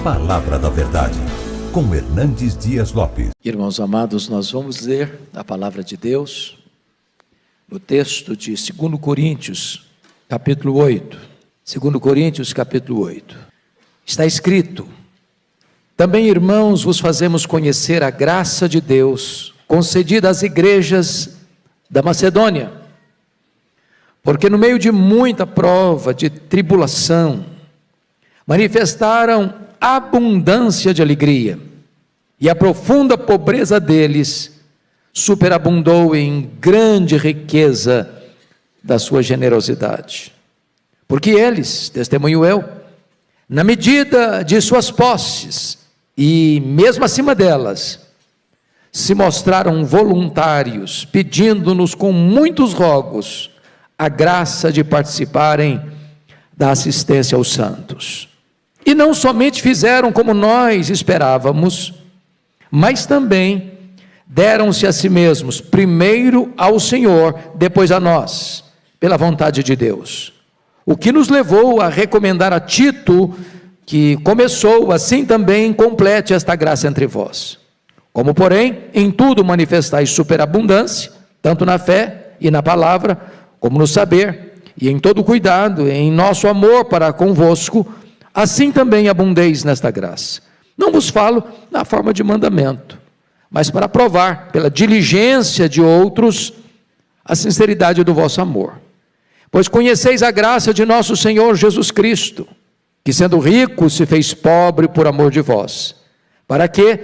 Palavra da Verdade, com Hernandes Dias Lopes. Irmãos amados, nós vamos ler a palavra de Deus no texto de 2 Coríntios, capítulo 8. 2 Coríntios, capítulo 8. Está escrito: também, irmãos, vos fazemos conhecer a graça de Deus, concedida às igrejas da Macedônia, porque no meio de muita prova, de tribulação, manifestaram abundância de alegria, e a profunda pobreza deles superabundou em grande riqueza da sua generosidade. Porque eles, testemunho eu, na medida de suas posses, e mesmo acima delas, se mostraram voluntários, pedindo-nos com muitos rogos a graça de participarem da assistência aos santos. E não somente fizeram como nós esperávamos, mas também deram-se a si mesmos, primeiro ao Senhor, depois a nós, pela vontade de Deus. O que nos levou a recomendar a Tito, que começou, assim também complete esta graça entre vós. Como, porém, em tudo manifestais superabundância, tanto na fé e na palavra, como no saber, e em todo cuidado, em nosso amor para convosco, assim também abundeis nesta graça. Não vos falo na forma de mandamento, mas para provar, pela diligência de outros, a sinceridade do vosso amor. Pois conheceis a graça de nosso Senhor Jesus Cristo, que sendo rico se fez pobre por amor de vós, para que,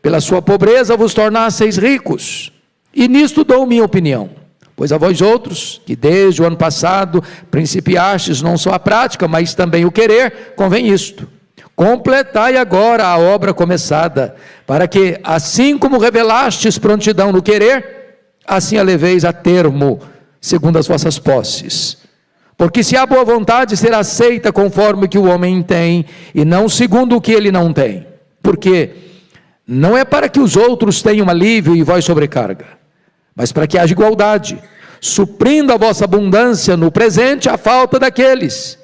pela sua pobreza, vos tornasseis ricos. E nisto dou minha opinião. Pois a vós outros, que desde o ano passado principiastes não só a prática, mas também o querer, convém isto: completai agora a obra começada, para que, assim como revelastes prontidão no querer, assim a leveis a termo, segundo as vossas posses. Porque se há boa vontade, será aceita conforme que o homem tem, e não segundo o que ele não tem. Porque não é para que os outros tenham alívio e vós sobrecarga, mas para que haja igualdade, suprindo a vossa abundância no presente a falta daqueles,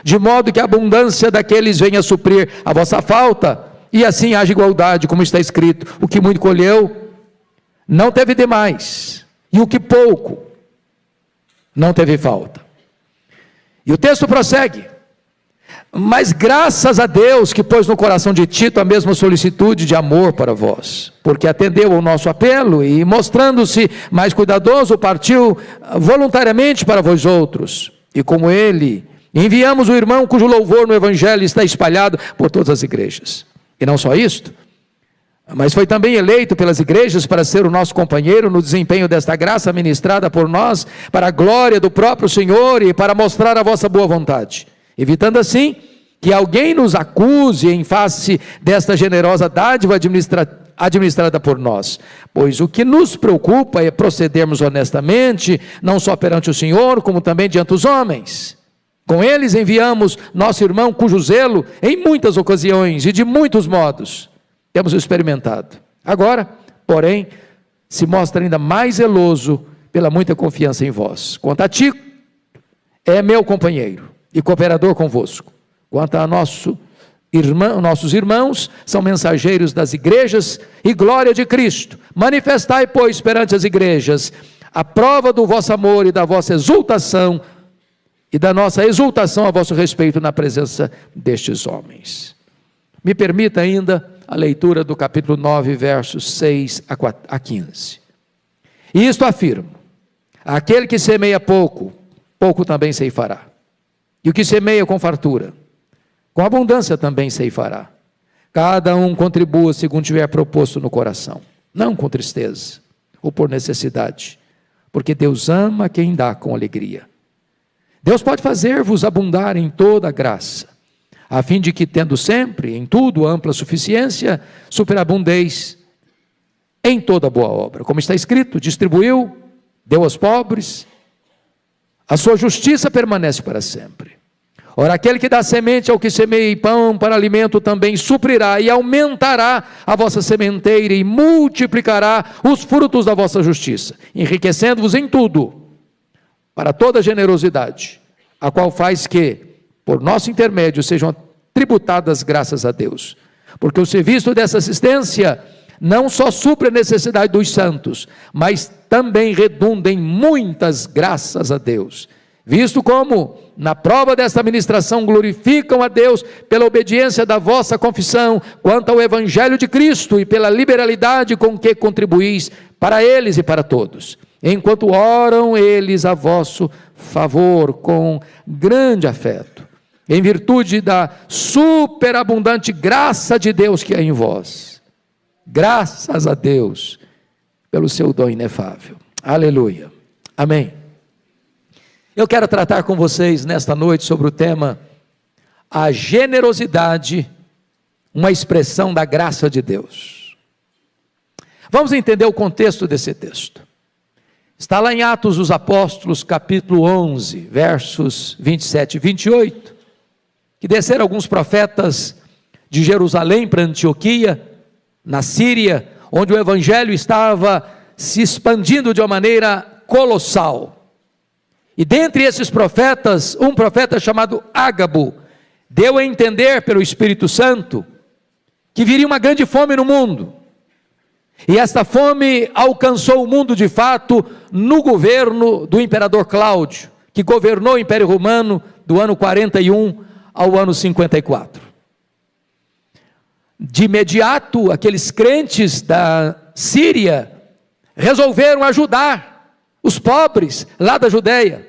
de modo que a abundância daqueles venha suprir a vossa falta, e assim haja igualdade, como está escrito: o que muito colheu, não teve demais, e o que pouco, não teve falta. E o texto prossegue: mas graças a Deus que pôs no coração de Tito a mesma solicitude de amor para vós, porque atendeu ao nosso apelo e, mostrando-se mais cuidadoso, partiu voluntariamente para vós outros. E como ele, enviamos o irmão cujo louvor no evangelho está espalhado por todas as igrejas. E não só isto, mas foi também eleito pelas igrejas para ser o nosso companheiro no desempenho desta graça ministrada por nós, para a glória do próprio Senhor e para mostrar a vossa boa vontade, evitando assim que alguém nos acuse em face desta generosa dádiva administrada por nós. Pois o que nos preocupa é procedermos honestamente, não só perante o Senhor, como também diante dos homens. Com eles enviamos nosso irmão, cujo zelo, em muitas ocasiões e de muitos modos, temos experimentado. Agora, porém, se mostra ainda mais zeloso pela muita confiança em vós. Quanto a ti, é meu companheiro e cooperador convosco. Quanto a nossos irmãos, são mensageiros das igrejas e glória de Cristo. Manifestai, pois, perante as igrejas a prova do vosso amor e da vossa exultação, e da nossa exultação a vosso respeito na presença destes homens. Me permita ainda a leitura do capítulo 9, versos 6 a 15. E isto afirmo: aquele que semeia pouco, pouco também ceifará. E o que semeia com fartura, com abundância também ceifará. Cada um contribua segundo tiver proposto no coração, não com tristeza ou por necessidade, porque Deus ama quem dá com alegria. Deus pode fazer-vos abundar em toda a graça, a fim de que, tendo sempre, em tudo, ampla suficiência, superabundeis em toda boa obra. Como está escrito: distribuiu, deu aos pobres, a sua justiça permanece para sempre. Ora, aquele que dá semente ao que semeia e pão para alimento também suprirá e aumentará a vossa sementeira e multiplicará os frutos da vossa justiça, enriquecendo-vos em tudo, para toda generosidade, a qual faz que, por nosso intermédio, sejam tributadas graças a Deus. Porque o serviço dessa assistência não só supre a necessidade dos santos, mas também redunda em muitas graças a Deus. Visto como, na prova desta ministração, glorificam a Deus pela obediência da vossa confissão quanto ao Evangelho de Cristo e pela liberalidade com que contribuís para eles e para todos, enquanto oram eles a vosso favor com grande afeto, em virtude da superabundante graça de Deus que é em vós. Graças a Deus pelo seu dom inefável. Aleluia. Amém. Eu quero tratar com vocês nesta noite sobre o tema a generosidade, uma expressão da graça de Deus. Vamos entender o contexto desse texto. Está lá em Atos dos Apóstolos, capítulo 11, versos 27 e 28, que desceram alguns profetas de Jerusalém para Antioquia, na Síria, onde o evangelho estava se expandindo de uma maneira colossal. E dentre esses profetas, um profeta chamado Ágabo, deu a entender pelo Espírito Santo, que viria uma grande fome no mundo. E esta fome alcançou o mundo de fato no governo do imperador Cláudio, que governou o Império Romano do ano 41 ao ano 54. De imediato, aqueles crentes da Síria resolveram ajudar os pobres lá da Judeia,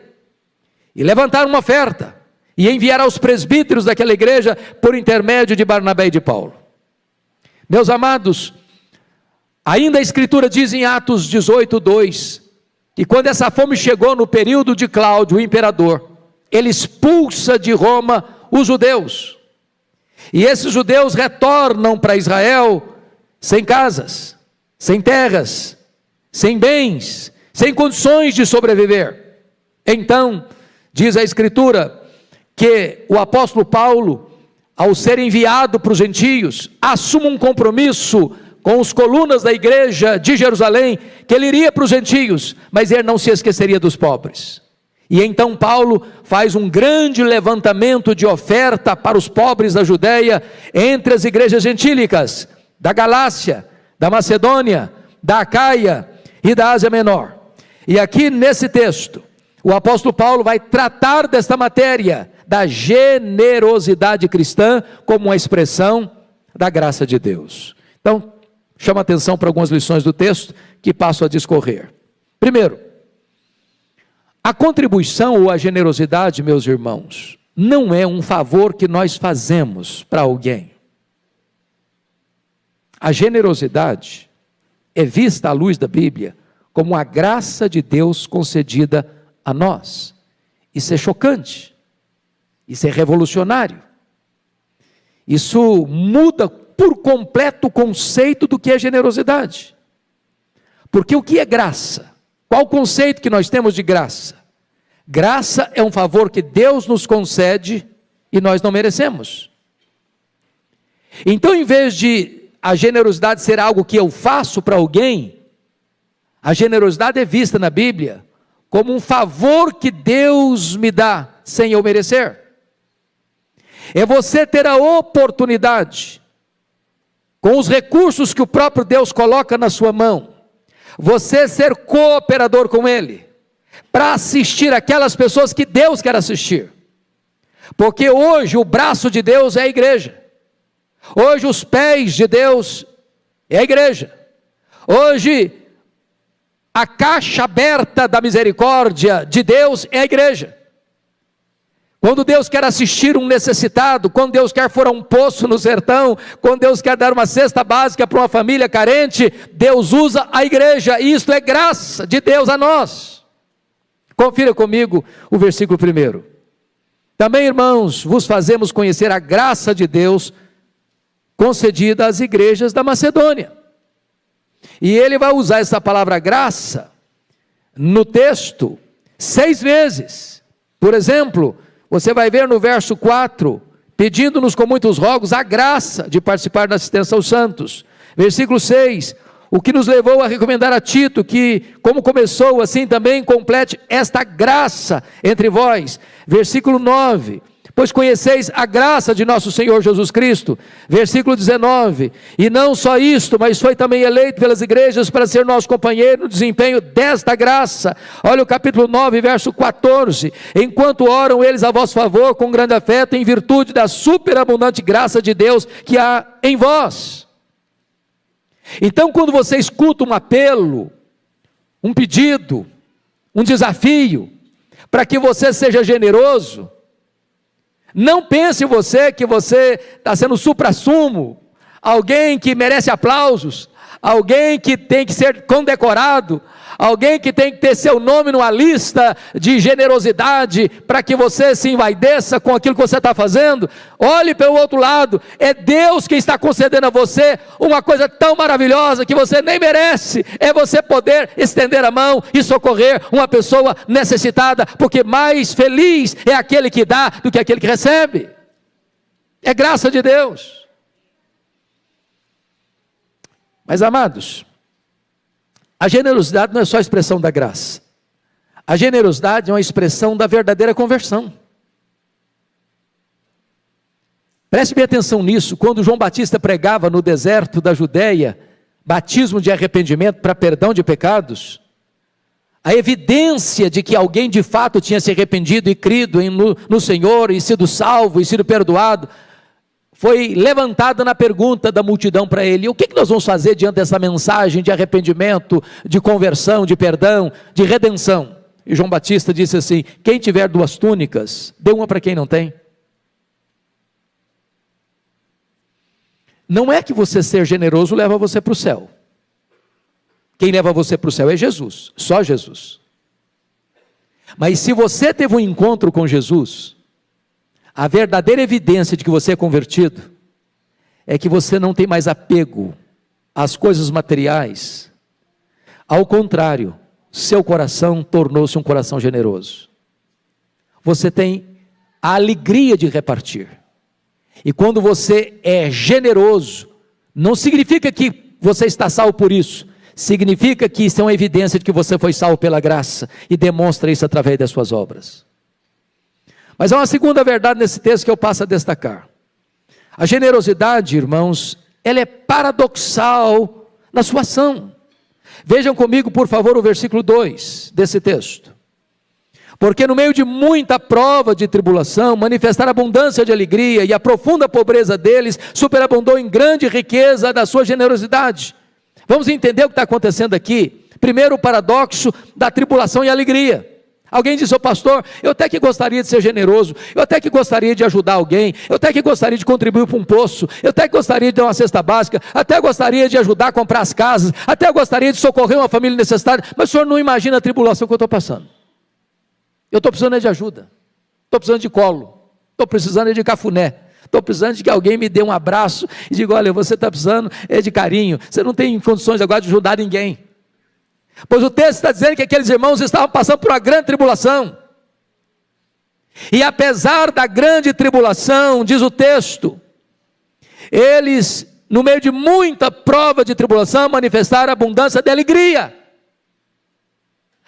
e levantaram uma oferta, e enviaram aos presbíteros daquela igreja, por intermédio de Barnabé e de Paulo. Meus amados, ainda a Escritura diz em Atos 18, 2, que quando essa fome chegou no período de Cláudio, o imperador, ele expulsa de Roma os judeus, e esses judeus retornam para Israel, sem casas, sem terras, sem bens, sem condições de sobreviver. Então, diz a Escritura, que o apóstolo Paulo, ao ser enviado para os gentios, assume um compromisso com os colunas da igreja de Jerusalém, que ele iria para os gentios, mas ele não se esqueceria dos pobres. E então Paulo faz um grande levantamento de oferta para os pobres da Judeia, entre as igrejas gentílicas, da Galácia, da Macedônia, da Acaia e da Ásia Menor. E aqui nesse texto, o apóstolo Paulo vai tratar desta matéria, da generosidade cristã, como uma expressão da graça de Deus. Então, chama atenção para algumas lições do texto, que passo a discorrer. Primeiro, a contribuição ou a generosidade, meus irmãos, não é um favor que nós fazemos para alguém. A generosidade é vista à luz da Bíblia como a graça de Deus concedida a nós. Isso é chocante, isso é revolucionário, isso muda por completo o conceito do que é generosidade. Porque o que é graça? Qual o conceito que nós temos de graça? Graça é um favor que Deus nos concede e nós não merecemos. Então, em vez de a generosidade ser algo que eu faço para alguém, a generosidade é vista na Bíblia como um favor que Deus me dá sem eu merecer. É você ter a oportunidade, com os recursos que o próprio Deus coloca na sua mão, você ser cooperador com Ele, para assistir aquelas pessoas que Deus quer assistir. Porque hoje o braço de Deus é a igreja, hoje os pés de Deus é a igreja, hoje a caixa aberta da misericórdia de Deus é a igreja. Quando Deus quer assistir um necessitado, quando Deus quer furar um poço no sertão, quando Deus quer dar uma cesta básica para uma família carente, Deus usa a igreja, e isto é graça de Deus a nós. Confira comigo o versículo 1. Também, irmãos, vos fazemos conhecer a graça de Deus concedida às igrejas da Macedônia. E ele vai usar essa palavra graça no texto 6 vezes. Por exemplo, você vai ver no verso 4, pedindo-nos com muitos rogos a graça de participar da assistência aos santos. Versículo 6, o que nos levou a recomendar a Tito, que como começou, assim também complete esta graça entre vós. Versículo 9, pois conheceis a graça de nosso Senhor Jesus Cristo. Versículo 19, e não só isto, mas foi também eleito pelas igrejas para ser nosso companheiro no desempenho desta graça. Olha o capítulo 9, verso 14, enquanto oram eles a vosso favor com grande afeto, em virtude da superabundante graça de Deus que há em vós. Então, quando você escuta um apelo, um pedido, um desafio, para que você seja generoso, não pense você que você está sendo suprassumo, alguém que merece aplausos, alguém que tem que ser condecorado, alguém que tem que ter seu nome numa lista de generosidade, para que você se envaideça com aquilo que você está fazendo. Olhe pelo outro lado, é Deus quem está concedendo a você uma coisa tão maravilhosa, que você nem merece, é você poder estender a mão e socorrer uma pessoa necessitada, porque mais feliz é aquele que dá, do que aquele que recebe. É graça de Deus. Mas amados, a generosidade não é só a expressão da graça. A generosidade é uma expressão da verdadeira conversão. Preste bem atenção nisso. Quando João Batista pregava no deserto da Judéia, batismo de arrependimento para perdão de pecados, a evidência de que alguém de fato tinha se arrependido e crido no Senhor, e sido salvo, e sido perdoado, foi levantada na pergunta da multidão para ele: o que nós vamos fazer diante dessa mensagem de arrependimento, de conversão, de perdão, de redenção? E João Batista disse assim: quem tiver 2 túnicas, dê uma para quem não tem. Não é que você ser generoso leva você para o céu. Quem leva você para o céu é Jesus, só Jesus. Mas se você teve um encontro com Jesus, a verdadeira evidência de que você é convertido é que você não tem mais apego às coisas materiais. Ao contrário, seu coração tornou-se um coração generoso. Você tem a alegria de repartir. E quando você é generoso, não significa que você está salvo por isso. Significa que isso é uma evidência de que você foi salvo pela graça, e demonstra isso através das suas obras. Mas há uma segunda verdade nesse texto que eu passo a destacar. A generosidade, irmãos, ela é paradoxal na sua ação. Vejam comigo, por favor, o versículo 2 desse texto. Porque no meio de muita prova de tribulação, manifestar a abundância de alegria, e a profunda pobreza deles superabundou em grande riqueza da sua generosidade. Vamos entender o que está acontecendo aqui. Primeiro, o paradoxo da tribulação e alegria. Alguém disse: ô pastor, eu até que gostaria de ser generoso, eu até que gostaria de ajudar alguém, eu até que gostaria de contribuir para um poço, eu até que gostaria de dar uma cesta básica, até gostaria de ajudar a comprar as casas, até gostaria de socorrer uma família necessitada, mas o senhor não imagina a tribulação que eu estou passando. Eu estou precisando de ajuda, estou precisando de colo, estou precisando de cafuné, estou precisando de que alguém me dê um abraço e diga: olha, você está precisando de carinho, você não tem condições agora de ajudar ninguém. Pois o texto está dizendo que aqueles irmãos estavam passando por uma grande tribulação, e apesar da grande tribulação, diz o texto, eles, no meio de muita prova de tribulação, manifestaram abundância de alegria.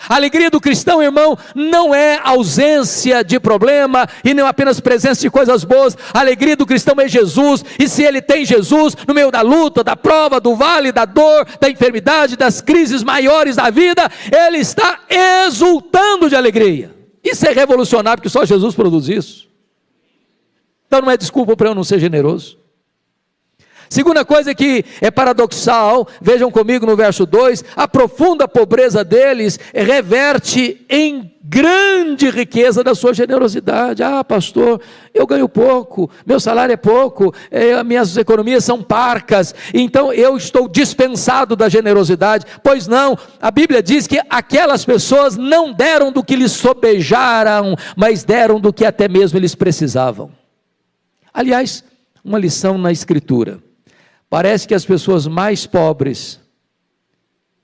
A alegria do cristão, irmão, não é ausência de problema, e não apenas presença de coisas boas. A alegria do cristão é Jesus, e se ele tem Jesus, no meio da luta, da prova, do vale, da dor, da enfermidade, das crises maiores da vida, ele está exultando de alegria. Isso é revolucionário, porque só Jesus produz isso. Então não é desculpa para eu não ser generoso. Segunda coisa que é paradoxal, vejam comigo no verso 2, a profunda pobreza deles reverte em grande riqueza da sua generosidade. Ah, pastor, eu ganho pouco, meu salário é pouco, minhas economias são parcas, então eu estou dispensado da generosidade. Pois não, a Bíblia diz que aquelas pessoas não deram do que lhes sobejaram, mas deram do que até mesmo eles precisavam. Aliás, uma lição na Escritura. Parece que as pessoas mais pobres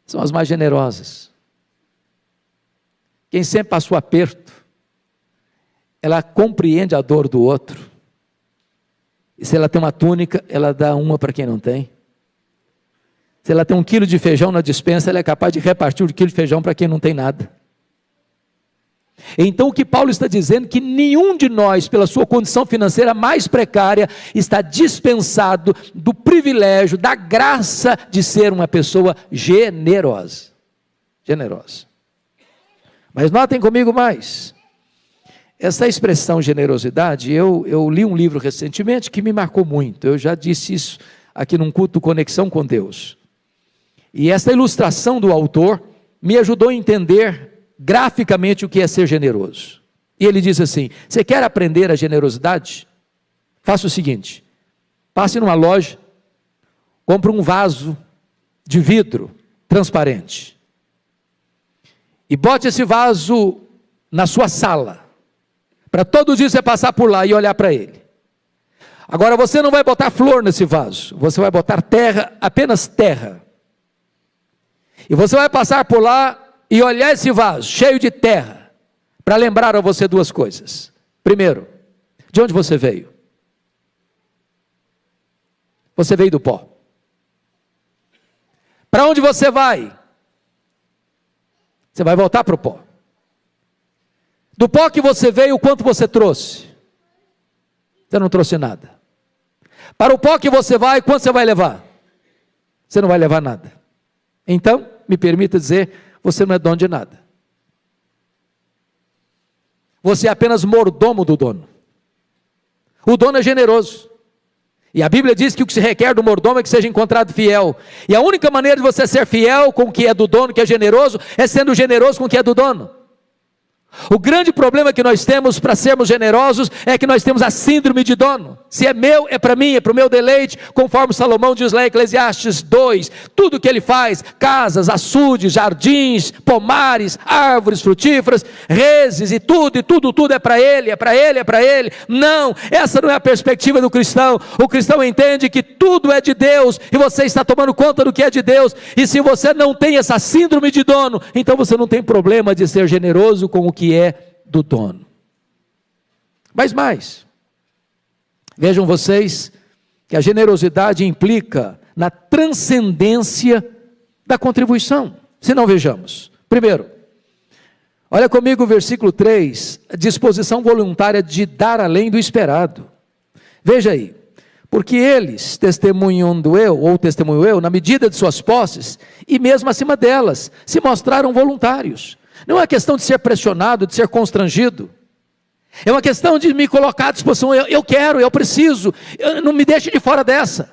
são as mais generosas. Quem sempre passou aperto, ela compreende a dor do outro. E se ela tem uma túnica, ela dá uma para quem não tem. Se ela tem 1 quilo de feijão na despensa, ela é capaz de repartir 1 quilo de feijão para quem não tem nada. Então o que Paulo está dizendo é que nenhum de nós, pela sua condição financeira mais precária, está dispensado do privilégio, da graça de ser uma pessoa generosa. Generosa. Mas notem comigo mais. Essa expressão generosidade, eu li um livro recentemente que me marcou muito. Eu já disse isso aqui num culto Conexão com Deus. E essa ilustração do autor me ajudou a entender graficamente o que é ser generoso. E ele diz assim: você quer aprender a generosidade? Faça o seguinte: passe numa loja, compre um vaso de vidro transparente e bote esse vaso na sua sala, para todo dia você passar por lá e olhar para ele. Agora você não vai botar flor nesse vaso, você vai botar terra, apenas terra. E você vai passar por lá e olhar esse vaso cheio de terra, para lembrar a você duas coisas. Primeiro, de onde você veio? Você veio do pó. Para onde você vai? Você vai voltar para o pó. Do pó que você veio, o quanto você trouxe? Você não trouxe nada. Para o pó que você vai, quanto você vai levar? Você não vai levar nada. Então, me permita dizer, você não é dono de nada. Você é apenas mordomo do dono. O dono é generoso. E a Bíblia diz que o que se requer do mordomo é que seja encontrado fiel. E a única maneira de você ser fiel com o que é do dono, que é generoso, é sendo generoso com o que é do dono. O grande problema que nós temos para sermos generosos é que nós temos a síndrome de dono. Se é meu, é para mim, é para o meu deleite, conforme Salomão diz lá em Eclesiastes 2. Tudo que ele faz, casas, açudes, jardins, pomares, árvores frutíferas, reses e tudo é para ele, é para ele, é para ele. Não, essa não é a perspectiva do cristão. O cristão entende que tudo é de Deus e você está tomando conta do que é de Deus. E se você não tem essa síndrome de dono, então você não tem problema de ser generoso com o que é do dono. Mas mais, vejam vocês que a generosidade implica na transcendência da contribuição. Se não, vejamos. Primeiro, olha comigo o versículo 3, a disposição voluntária de dar além do esperado. Veja aí, porque eles testemunhando eu, na medida de suas posses, e mesmo acima delas, se mostraram voluntários. Não é uma questão de ser pressionado, de ser constrangido. É uma questão de me colocar à disposição. Eu quero, eu preciso. Não me deixe de fora dessa.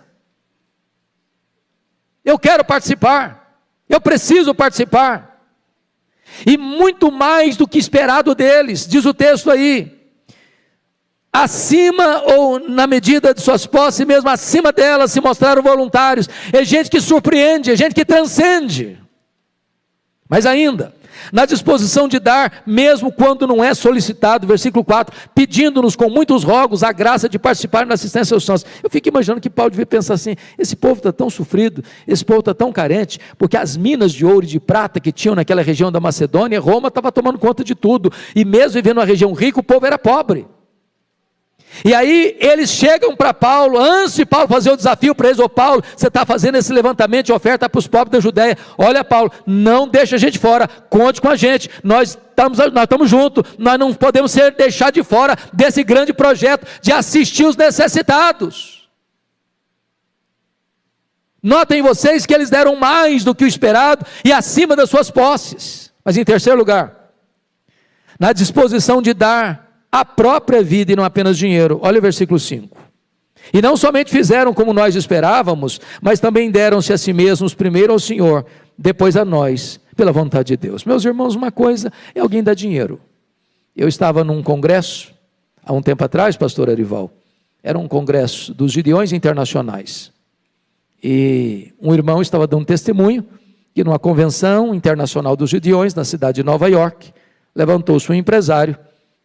Eu quero participar. Eu preciso participar. E muito mais do que esperado deles, diz o texto aí. Acima ou na medida de suas posses, mesmo acima delas se mostraram voluntários. É gente que surpreende, é gente que transcende. Mas ainda, na disposição de dar, mesmo quando não é solicitado, versículo 4, pedindo-nos com muitos rogos a graça de participar na assistência aos santos. Eu fico imaginando que Paulo devia pensar assim: esse povo está tão sofrido, esse povo está tão carente, porque as minas de ouro e de prata que tinham naquela região da Macedônia, Roma estava tomando conta de tudo, e mesmo vivendo numa região rica, o povo era pobre. E aí eles chegam para Paulo, antes de Paulo fazer o desafio para eles: ô Paulo, você está fazendo esse levantamento de oferta para os pobres da Judéia, olha Paulo, não deixa a gente fora, conte com a gente, nós estamos juntos, nós não podemos ser deixados de fora desse grande projeto de assistir os necessitados. Notem vocês que eles deram mais do que o esperado e acima das suas posses. Mas em terceiro lugar, na disposição de dar a própria vida e não apenas dinheiro. Olha o versículo 5. E não somente fizeram como nós esperávamos, mas também deram-se a si mesmos, primeiro ao Senhor, depois a nós, pela vontade de Deus. Meus irmãos, uma coisa é alguém dar dinheiro. Eu estava num congresso, há um tempo atrás, pastor Arival, era um congresso dos Gideões Internacionais. E um irmão estava dando testemunho que numa convenção internacional dos Gideões, na cidade de Nova York, levantou-se um empresário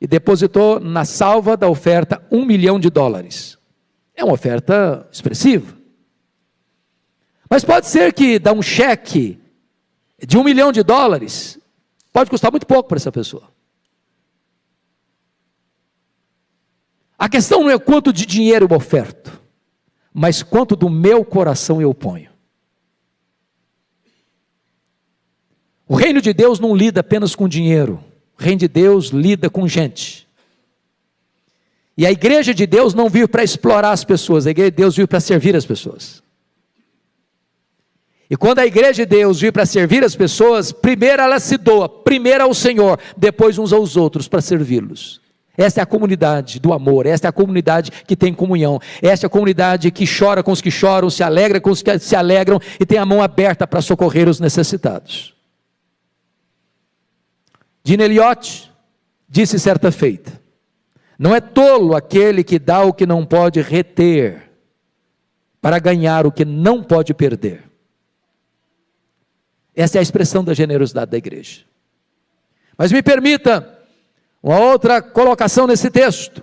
e depositou na salva da oferta $1 milhão. É uma oferta expressiva. Mas pode ser que dar um cheque de $1 milhão pode custar muito pouco para essa pessoa. A questão não é quanto de dinheiro eu oferto, mas quanto do meu coração eu ponho. O reino de Deus não lida apenas com dinheiro. O reino de Deus lida com gente. E a igreja de Deus não veio para explorar as pessoas, a igreja de Deus veio para servir as pessoas. E quando a igreja de Deus veio para servir as pessoas, primeiro ela se doa, primeiro ao Senhor, depois uns aos outros para servi-los. Esta é a comunidade do amor, esta é a comunidade que tem comunhão, esta é a comunidade que chora com os que choram, se alegra com os que se alegram e tem a mão aberta para socorrer os necessitados. Gene Elliott disse certa feita: não é tolo aquele que dá o que não pode reter, para ganhar o que não pode perder. Essa é a expressão da generosidade da igreja. Mas me permita uma outra colocação nesse texto.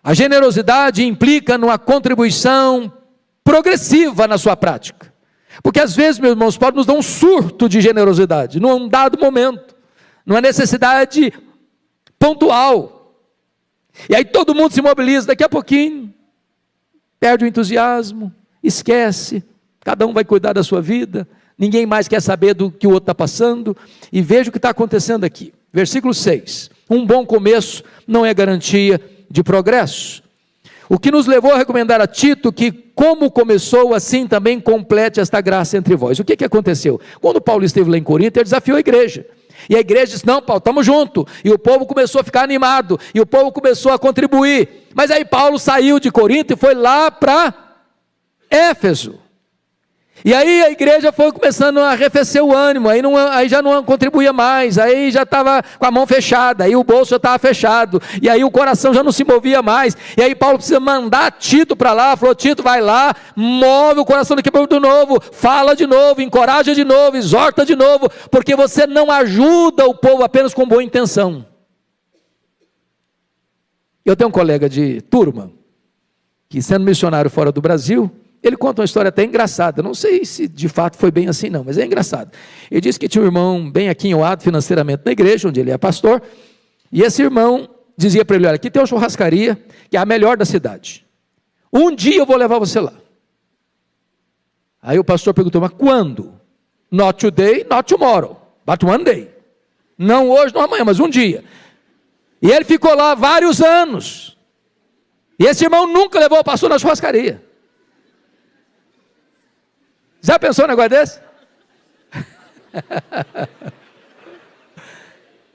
A generosidade implica numa contribuição progressiva na sua prática. Porque às vezes, meus irmãos, pode nos dar um surto de generosidade, num dado momento, numa necessidade pontual. E aí todo mundo se mobiliza, daqui a pouquinho, perde o entusiasmo, esquece, cada um vai cuidar da sua vida, ninguém mais quer saber do que o outro está passando, e veja o que está acontecendo aqui. Versículo 6, um bom começo não é garantia de progresso. O que nos levou a recomendar a Tito que, como começou, assim também complete esta graça entre vós. O que aconteceu? Quando Paulo esteve lá em Corinto, ele desafiou a igreja. E a igreja disse: não, Paulo, estamos juntos. E o povo começou a ficar animado, e o povo começou a contribuir. Mas aí Paulo saiu de Corinto e foi lá para Éfeso. E aí a igreja foi começando a arrefecer o ânimo, aí já não contribuía mais, aí já estava com a mão fechada, aí o bolso já estava fechado, e aí o coração já não se movia mais, e aí Paulo precisa mandar Tito para lá, falou: Tito, vai lá, move o coração daqui de novo, fala de novo, encoraja de novo, exorta de novo, porque você não ajuda o povo apenas com boa intenção. Eu tenho um colega de turma, que sendo missionário fora do Brasil, ele conta uma história até engraçada, não sei se de fato foi bem assim não, mas é engraçado. Ele disse que tinha um irmão bem aquinhoado financeiramente na igreja, onde ele é pastor, e esse irmão dizia para ele: olha, aqui tem uma churrascaria, que é a melhor da cidade, um dia eu vou levar você lá. Aí o pastor perguntou: mas quando? Not today, not tomorrow, but one day. Não hoje, não amanhã, mas um dia. E ele ficou lá vários anos, e esse irmão nunca levou o pastor na churrascaria. Já pensou um negócio desse?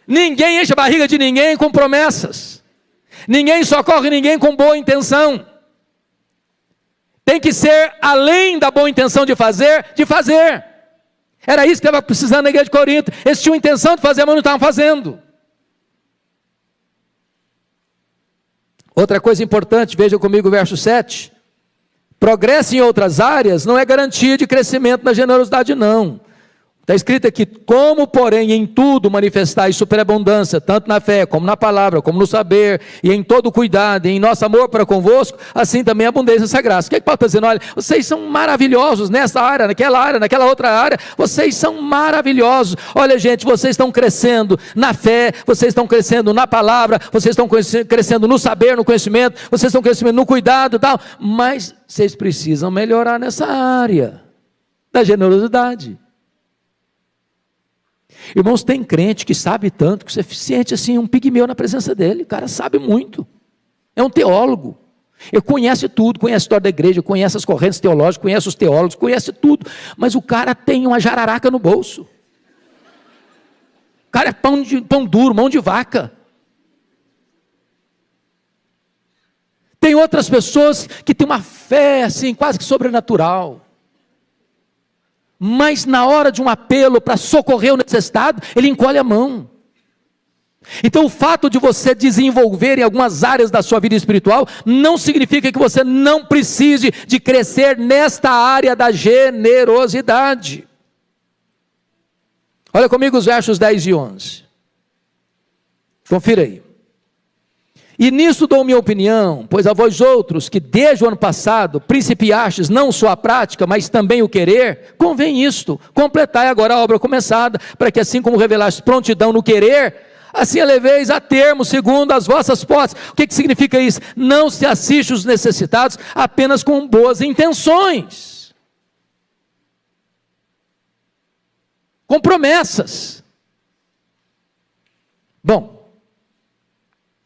Ninguém enche a barriga de ninguém com promessas. Ninguém socorre ninguém com boa intenção. Tem que ser além da boa intenção de fazer, de fazer. Era isso que estava precisando na igreja de Corinto. Eles tinham intenção de fazer, mas não estavam fazendo. Outra coisa importante, veja comigo o verso 7. Progresso em outras áreas não é garantia de crescimento na generosidade, não. Está escrito aqui: como, porém, em tudo manifestais superabundância, tanto na fé, como na palavra, como no saber, e em todo cuidado, e em nosso amor para convosco, assim também abundância essa graça. O que é que Paulo está dizendo? Olha, vocês são maravilhosos nessa área, naquela outra área, vocês são maravilhosos. Olha, gente, vocês estão crescendo na fé, vocês estão crescendo na palavra, vocês estão crescendo no saber, no conhecimento, vocês estão crescendo no cuidado e tal, mas vocês precisam melhorar nessa área da generosidade. Irmãos, tem crente que sabe tanto que você sente assim um pigmeu na presença dele. O cara sabe muito, é um teólogo, ele conhece tudo, conhece a história da igreja, conhece as correntes teológicas, conhece os teólogos, conhece tudo, mas o cara tem uma jararaca no bolso. O cara é pão duro, mão de vaca. Tem outras pessoas que têm uma fé assim quase que sobrenatural, mas na hora de um apelo para socorrer o necessitado, ele encolhe a mão. Então o fato de você desenvolver em algumas áreas da sua vida espiritual, não significa que você não precise de crescer nesta área da generosidade. Olha comigo os versos 10 e 11. Confira aí. E nisso dou minha opinião, pois a vós outros, que desde o ano passado principiastes não só a prática, mas também o querer, convém isto, completai agora a obra começada, para que assim como revelastes prontidão no querer, assim a leveis a termo, segundo as vossas posses. O que significa isso? Não se assiste os necessitados apenas com boas intenções, com promessas. Bom,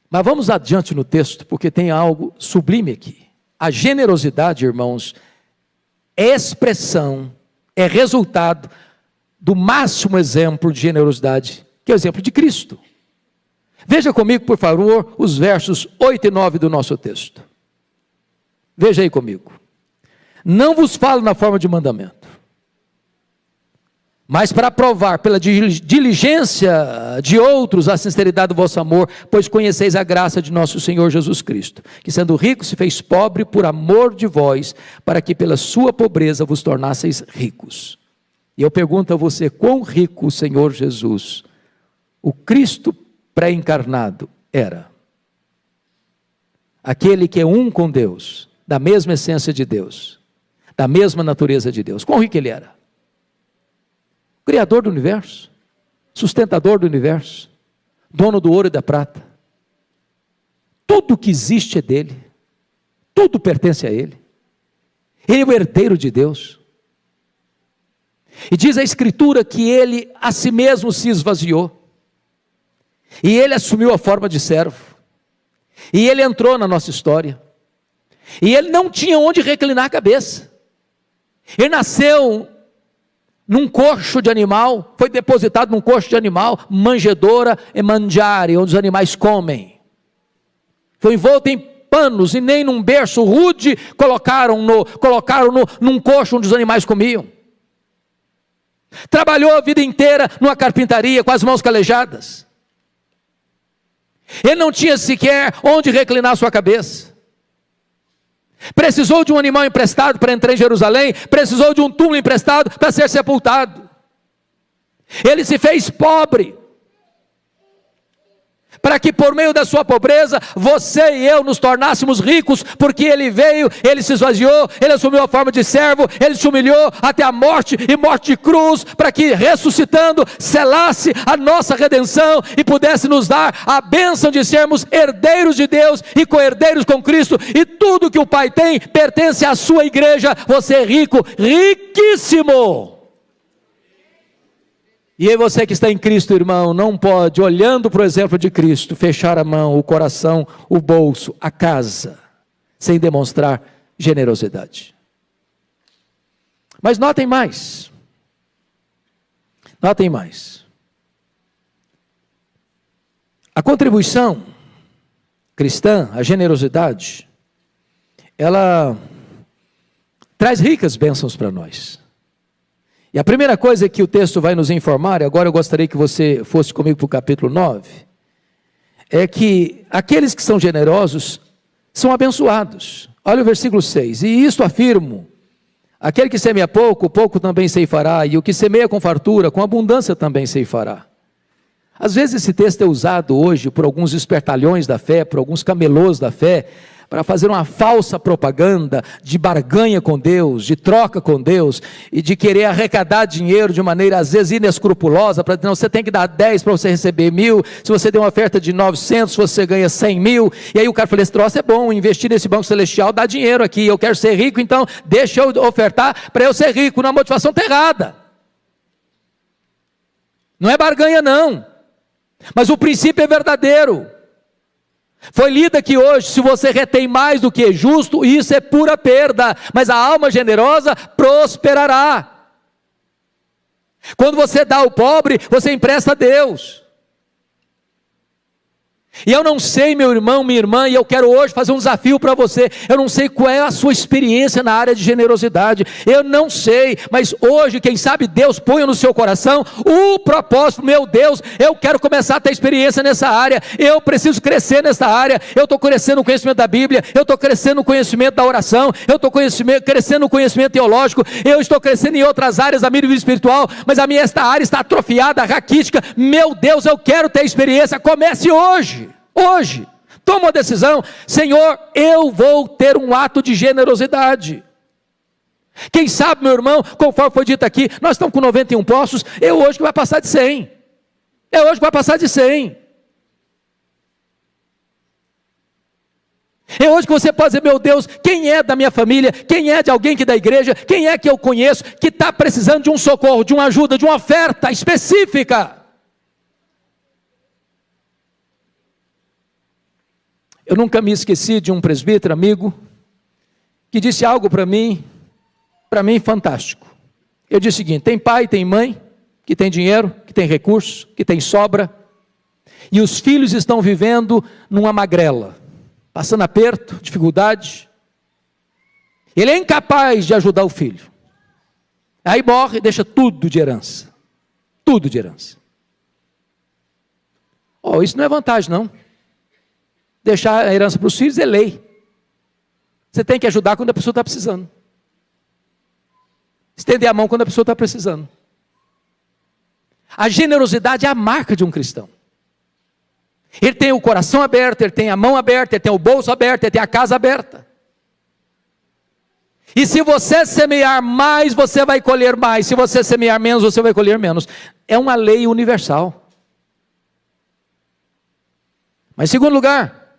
mas vamos adiante no texto, porque tem algo sublime aqui. A generosidade, irmãos, é expressão, é resultado do máximo exemplo de generosidade, que é o exemplo de Cristo. Veja comigo, por favor, os versos 8 e 9 do nosso texto. Veja aí comigo. Não vos falo na forma de mandamento, mas para provar pela diligência de outros a sinceridade do vosso amor, pois conheceis a graça de nosso Senhor Jesus Cristo, que sendo rico se fez pobre por amor de vós, para que pela sua pobreza vos tornasseis ricos. E eu pergunto a você, quão rico o Senhor Jesus, o Cristo pré-encarnado, era? Aquele que é um com Deus, da mesma essência de Deus, da mesma natureza de Deus. Quão rico ele era? Criador do universo, sustentador do universo, dono do ouro e da prata. Tudo que existe é dele, tudo pertence a ele. Ele é o herdeiro de Deus. E diz a Escritura que ele a si mesmo se esvaziou, e ele assumiu a forma de servo, e ele entrou na nossa história, e ele não tinha onde reclinar a cabeça. Ele nasceu num coxo de animal, foi depositado num coxo de animal, manjedoura e mangiare, onde os animais comem. Foi envolto em panos, e nem num berço rude colocaram num coxo onde os animais comiam. Trabalhou a vida inteira numa carpintaria, com as mãos calejadas. Ele não tinha sequer onde reclinar sua cabeça. Precisou de um animal emprestado para entrar em Jerusalém, precisou de um túmulo emprestado para ser sepultado. Ele se fez pobre, para que por meio da sua pobreza, você e eu nos tornássemos ricos, porque ele veio, ele se esvaziou, ele assumiu a forma de servo, ele se humilhou até a morte, e morte de cruz, para que ressuscitando, selasse a nossa redenção, e pudesse nos dar a bênção de sermos herdeiros de Deus, e co-herdeiros com Cristo, e tudo que o Pai tem, pertence à sua igreja. Você é rico, riquíssimo. E aí você que está em Cristo, irmão, não pode, olhando para o exemplo de Cristo, fechar a mão, o coração, o bolso, a casa, sem demonstrar generosidade. Mas notem mais. Notem mais. A contribuição cristã, a generosidade, ela traz ricas bênçãos para nós. E a primeira coisa que o texto vai nos informar, e agora eu gostaria que você fosse comigo para o capítulo 9, é que aqueles que são generosos são abençoados. Olha o versículo 6, e isto afirmo, aquele que semeia pouco, pouco também ceifará, e o que semeia com fartura, com abundância também ceifará. Às vezes esse texto é usado hoje por alguns espertalhões da fé, por alguns camelôs da fé, para fazer uma falsa propaganda de barganha com Deus, de troca com Deus, e de querer arrecadar dinheiro de maneira às vezes inescrupulosa, para dizer, não, você tem que dar 10 para você receber 1.000, se você der uma oferta de 900, você ganha 100 mil, e aí o cara fala, esse troço é bom, investir nesse banco celestial dá dinheiro aqui, eu quero ser rico, então deixa eu ofertar para eu ser rico. Na motivação está errada, não é barganha não, mas o princípio é verdadeiro. Foi lido aqui hoje, se você retém mais do que é justo, isso é pura perda, mas a alma generosa prosperará. Quando você dá ao pobre, você empresta a Deus. E eu não sei, meu irmão, minha irmã, e eu quero hoje fazer um desafio para você. Eu não sei qual é a sua experiência na área de generosidade, eu não sei, mas hoje, quem sabe Deus ponha no seu coração o propósito. Meu Deus, eu quero começar a ter experiência nessa área, eu preciso crescer nessa área. Eu estou crescendo no conhecimento da Bíblia, eu estou crescendo no conhecimento da oração, eu estou crescendo no conhecimento teológico, eu estou crescendo em outras áreas da minha vida espiritual, mas a minha esta área está atrofiada, raquítica. Meu Deus, eu quero ter experiência. Comece hoje. Hoje, toma uma decisão, Senhor, eu vou ter um ato de generosidade. Quem sabe, meu irmão, conforme foi dito aqui, nós estamos com 91 postos, é hoje que vai passar de 100. É hoje que vai passar de 100. É hoje que você pode dizer, meu Deus, quem é da minha família, quem é de alguém que é da igreja, quem é que eu conheço, que está precisando de um socorro, de uma ajuda, de uma oferta específica. Eu nunca me esqueci de um presbítero amigo que disse algo para mim fantástico. Eu disse o seguinte: tem pai, tem mãe, que tem dinheiro, que tem recursos, que tem sobra, e os filhos estão vivendo numa magrela, passando aperto, dificuldade. Ele é incapaz de ajudar o filho. Aí morre e deixa tudo de herança. Tudo de herança. Oh, isso não é vantagem, não. Deixar a herança para os filhos é lei. Você tem que ajudar quando a pessoa está precisando. Estender a mão quando a pessoa está precisando. A generosidade é a marca de um cristão. Ele tem o coração aberto, ele tem a mão aberta, ele tem o bolso aberto, ele tem a casa aberta. E se você semear mais, você vai colher mais. Se você semear menos, você vai colher menos. É uma lei universal. Mas em segundo lugar,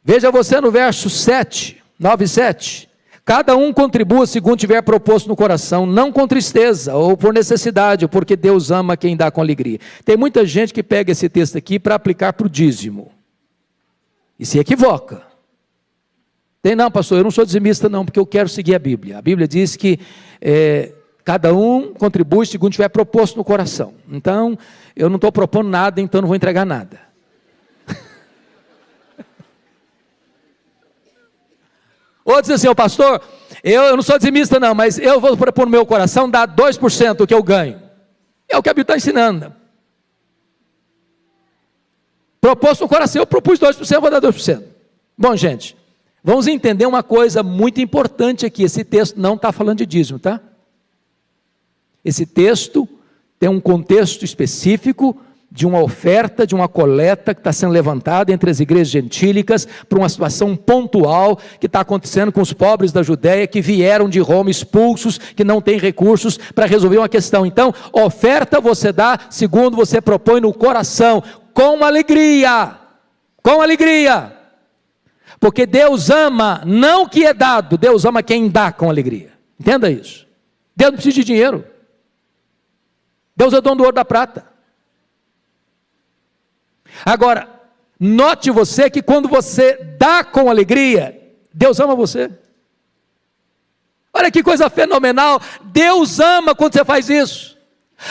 veja você no verso 7, 9 e 7. Cada um contribua segundo tiver proposto no coração, não com tristeza ou por necessidade, porque Deus ama quem dá com alegria. Tem muita gente que pega esse texto aqui para aplicar para o dízimo. E se equivoca. Não, pastor, eu não sou dizimista não, porque eu quero seguir a Bíblia. A Bíblia diz que cada um contribui segundo tiver proposto no coração. Então, eu não estou propondo nada, então não vou entregar nada. Ou diz assim: pastor, eu não sou dizimista não, mas eu vou propor no meu coração dar 2% do que eu ganho. É o que a Bíblia está ensinando. Proposto no coração, eu propus 2%, eu vou dar 2%. Bom, gente, vamos entender uma coisa muito importante aqui. Esse texto não está falando de dízimo, tá? Esse texto tem um contexto específico de uma oferta, de uma coleta que está sendo levantada entre as igrejas gentílicas para uma situação pontual que está acontecendo com os pobres da Judéia que vieram de Roma expulsos, que não têm recursos para resolver uma questão. Então, oferta você dá segundo você propõe no coração, com alegria, porque Deus ama não o que é dado, Deus ama quem dá com alegria. Entenda isso. Deus não precisa de dinheiro. Deus é dono do ouro e da prata. Agora, note você que quando você dá com alegria, Deus ama você. Olha que coisa fenomenal, Deus ama quando você faz isso.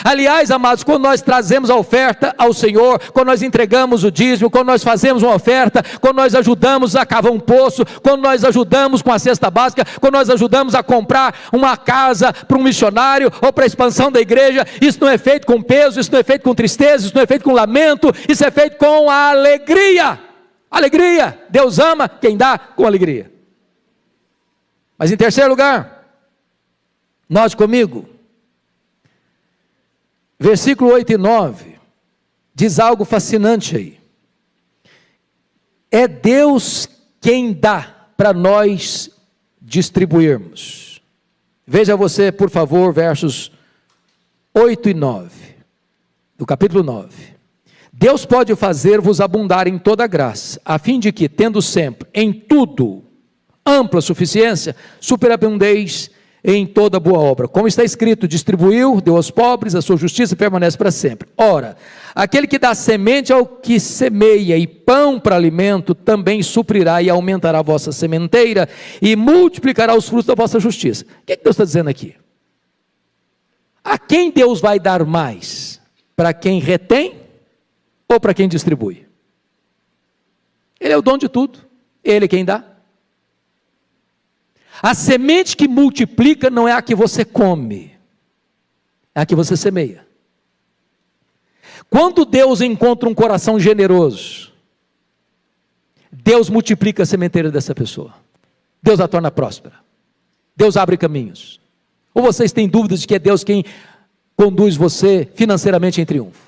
Aliás, amados, quando nós trazemos a oferta ao Senhor, quando nós entregamos o dízimo, quando nós fazemos uma oferta, quando nós ajudamos a cavar um poço, quando nós ajudamos com a cesta básica, quando nós ajudamos a comprar uma casa para um missionário ou para a expansão da igreja, isso não é feito com peso, isso não é feito com tristeza, isso não é feito com lamento, isso é feito com alegria. Alegria, Deus ama quem dá com alegria. Mas em terceiro lugar, note comigo, versículo 8 e 9, diz algo fascinante aí. É Deus quem dá para nós distribuirmos. Veja você, por favor, versos 8 e 9, do capítulo 9. Deus pode fazer-vos abundar em toda graça, a fim de que, tendo sempre, em tudo, ampla suficiência, superabundeis em toda boa obra, como está escrito: distribuiu, deu aos pobres, a sua justiça permanece para sempre. Ora, aquele que dá semente ao que semeia e pão para alimento, também suprirá e aumentará a vossa sementeira e multiplicará os frutos da vossa justiça. O que Deus está dizendo aqui? A quem Deus vai dar mais? Para quem retém ou para quem distribui? Ele é o dono de tudo, Ele é quem dá. A semente que multiplica não é a que você come, é a que você semeia. Quando Deus encontra um coração generoso, Deus multiplica a sementeira dessa pessoa, Deus a torna próspera, Deus abre caminhos. Ou vocês têm dúvidas de que é Deus quem conduz você financeiramente em triunfo?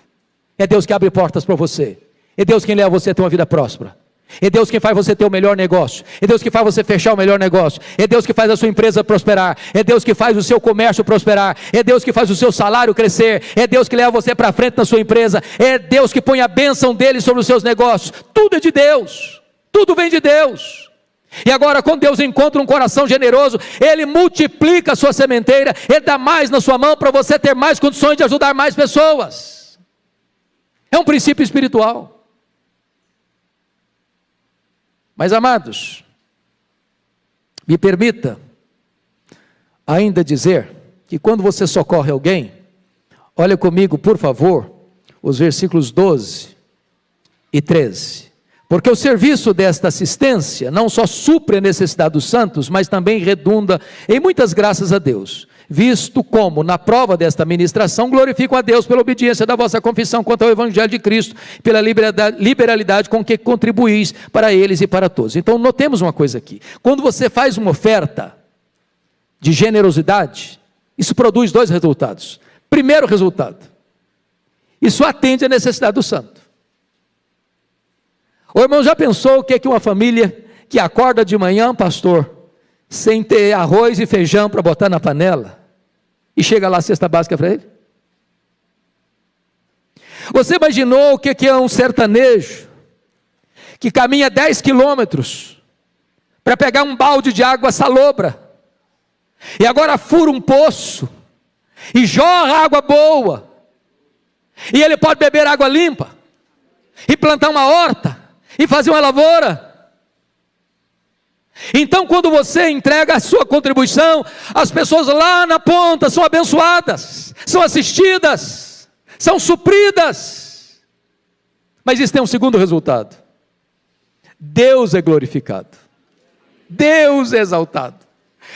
É Deus que abre portas para você, é Deus quem leva você a ter uma vida próspera. É Deus quem faz você ter o melhor negócio, é Deus que faz você fechar o melhor negócio, é Deus que faz a sua empresa prosperar, é Deus que faz o seu comércio prosperar, é Deus que faz o seu salário crescer, é Deus que leva você para frente na sua empresa, é Deus que põe a bênção dele sobre os seus negócios. Tudo é de Deus, tudo vem de Deus. E agora, quando Deus encontra um coração generoso, Ele multiplica a sua sementeira, Ele dá mais na sua mão para você ter mais condições de ajudar mais pessoas. É um princípio espiritual. Mas, amados, me permita ainda dizer que quando você socorre alguém, olha comigo, por favor, os versículos 12 e 13. Porque o serviço desta assistência não só supre a necessidade dos santos, mas também redunda em muitas graças a Deus, visto como, na prova desta ministração, glorificam a Deus pela obediência da vossa confissão quanto ao Evangelho de Cristo, pela liberalidade com que contribuís para eles e para todos. Então, notemos uma coisa aqui: quando você faz uma oferta de generosidade, isso produz dois resultados. Primeiro resultado, isso atende à necessidade do santo. O irmão já pensou o que é que uma família que acorda de manhã, pastor, sem ter arroz e feijão para botar na panela, e chega lá a cesta básica para ele? Você imaginou o que é um sertanejo que caminha 10 quilômetros para pegar um balde de água salobra, e agora fura um poço e jorra água boa, e ele pode beber água limpa e plantar uma horta e fazer uma lavoura? Então, quando você entrega a sua contribuição, as pessoas lá na ponta são abençoadas, são assistidas, são supridas. Mas isso tem um segundo resultado: Deus é glorificado, Deus é exaltado.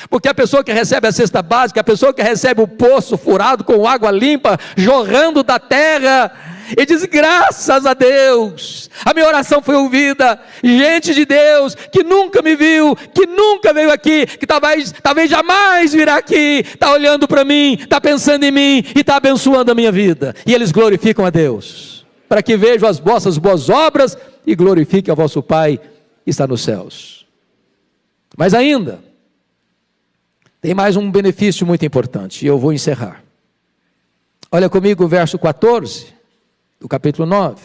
Porque a pessoa que recebe a cesta básica, a pessoa que recebe o poço furado com água limpa, jorrando da terra, e diz: graças a Deus, a minha oração foi ouvida. Gente de Deus que nunca me viu, que nunca veio aqui, que talvez jamais virá aqui, está olhando para mim, está pensando em mim e está abençoando a minha vida. E eles glorificam a Deus, para que vejam as vossas boas obras e glorifiquem a vosso Pai que está nos céus. Mas ainda tem mais um benefício muito importante, e eu vou encerrar. Olha comigo o verso 14 do capítulo 9.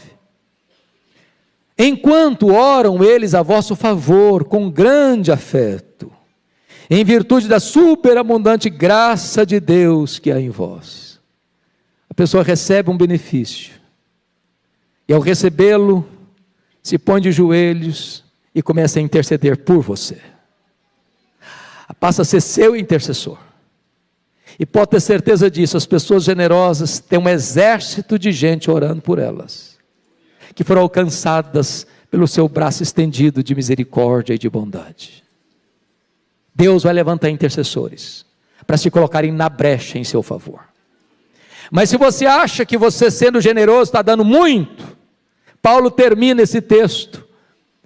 Enquanto oram eles a vosso favor com grande afeto, em virtude da superabundante graça de Deus que há em vós. A pessoa recebe um benefício, e ao recebê-lo, se põe de joelhos e começa a interceder por você. Passa a ser seu intercessor. E pode ter certeza disso, as pessoas generosas têm um exército de gente orando por elas, que foram alcançadas pelo seu braço estendido de misericórdia e de bondade. Deus vai levantar intercessores para se colocarem na brecha em seu favor. Mas se você acha que você sendo generoso está dando muito, Paulo termina esse texto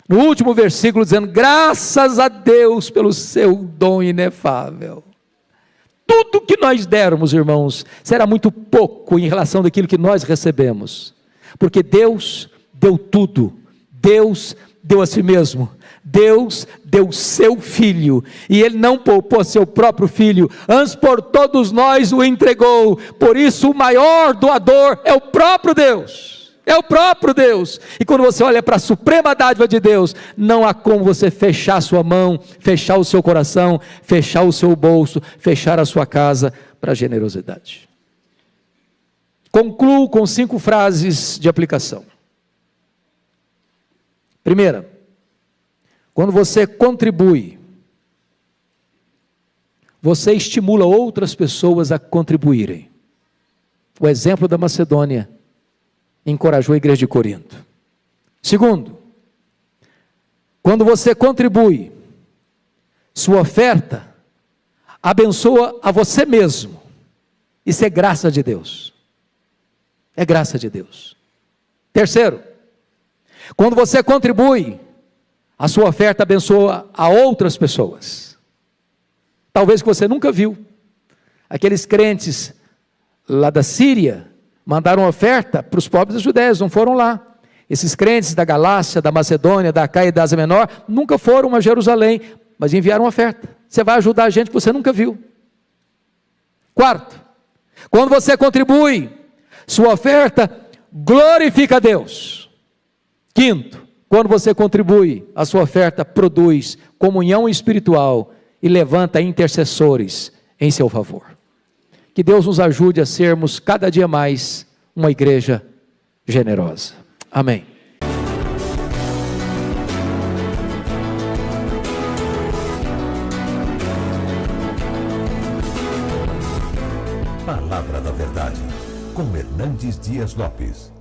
no último versículo dizendo: graças a Deus pelo seu dom inefável. Tudo que nós dermos, irmãos, será muito pouco em relação daquilo que nós recebemos, porque Deus deu tudo, Deus deu a si mesmo, Deus deu seu Filho, e Ele não poupou seu próprio Filho, antes por todos nós o entregou. Por isso o maior doador é o próprio Deus. É o próprio Deus. E quando você olha para a suprema dádiva de Deus, não há como você fechar a sua mão, fechar o seu coração, fechar o seu bolso, fechar a sua casa para a generosidade. Concluo com 5 frases de aplicação. Primeira, quando você contribui, você estimula outras pessoas a contribuírem. O exemplo da Macedônia encorajou a igreja de Corinto. Segundo, quando você contribui, sua oferta abençoa a você mesmo. Isso é graça de Deus. É graça de Deus. Terceiro, quando você contribui, a sua oferta abençoa a outras pessoas. Talvez que você nunca viu. Aqueles crentes lá da Síria mandaram oferta para os pobres judeus, não foram lá. Esses crentes da Galácia, da Macedônia, da Acaia e da Ásia Menor, nunca foram a Jerusalém, mas enviaram oferta. Você vai ajudar a gente que você nunca viu. Quarto, quando você contribui, sua oferta glorifica a Deus. Quinto, quando você contribui, a sua oferta produz comunhão espiritual e levanta intercessores em seu favor. Que Deus nos ajude a sermos cada dia mais uma igreja generosa. Amém. Palavra da Verdade, com Hernandes Dias Lopes.